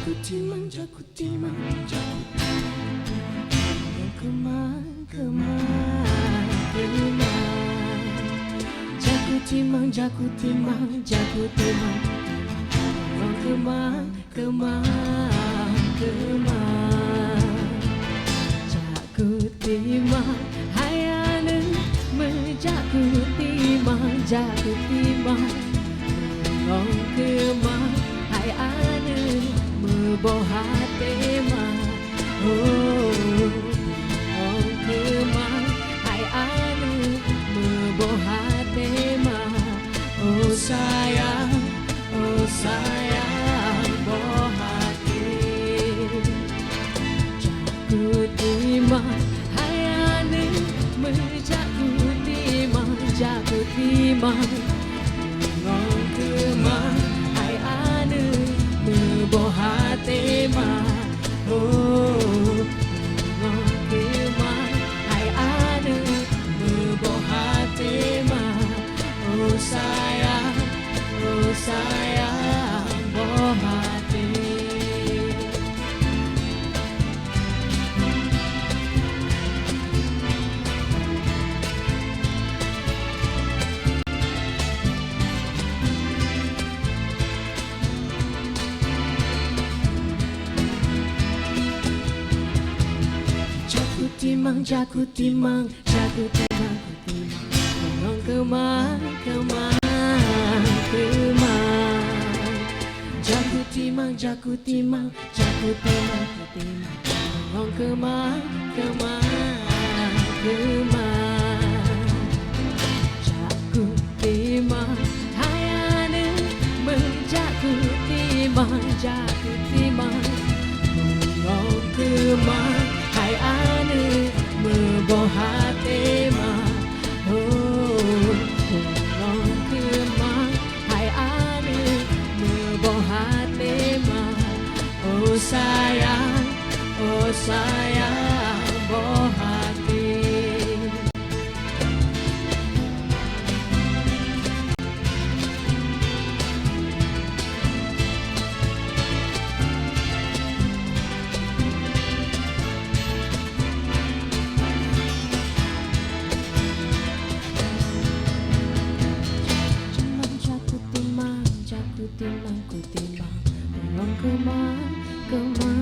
Jaku timang, jaku timang, jaku kemang, kemang, kemang. Jaku timang, jaku timang, jaku timang, kemang, kemang, kemang. Jaku timang, hayane menjaku timang, jaku timang, kemang, hayane mebohat temang. Oh, kemang, hayane mebohat temang. Oh sayang, oh sayang, bohati. Jaku timang, hayane menjaku timang, jaku timang, kemang, hayane mebohat temang. Oh, kemang, hayane mebohat temang. Oh sayang, oh sayang, bohati. Jaku timang, jaku timang, jaku timang, kemang, kemang, kemang. Jaku timang, jaku timang, jaku timang, kemang, kemang, kemang. Jaku timang, hayane menjaku timang, jaku timang, kemang, hayane mebohat temang. Oh, kemang, hayane mebohat temang. Oh sayang, oh sayang, bohati. Jaku timang, ku timang, kemang, kemang,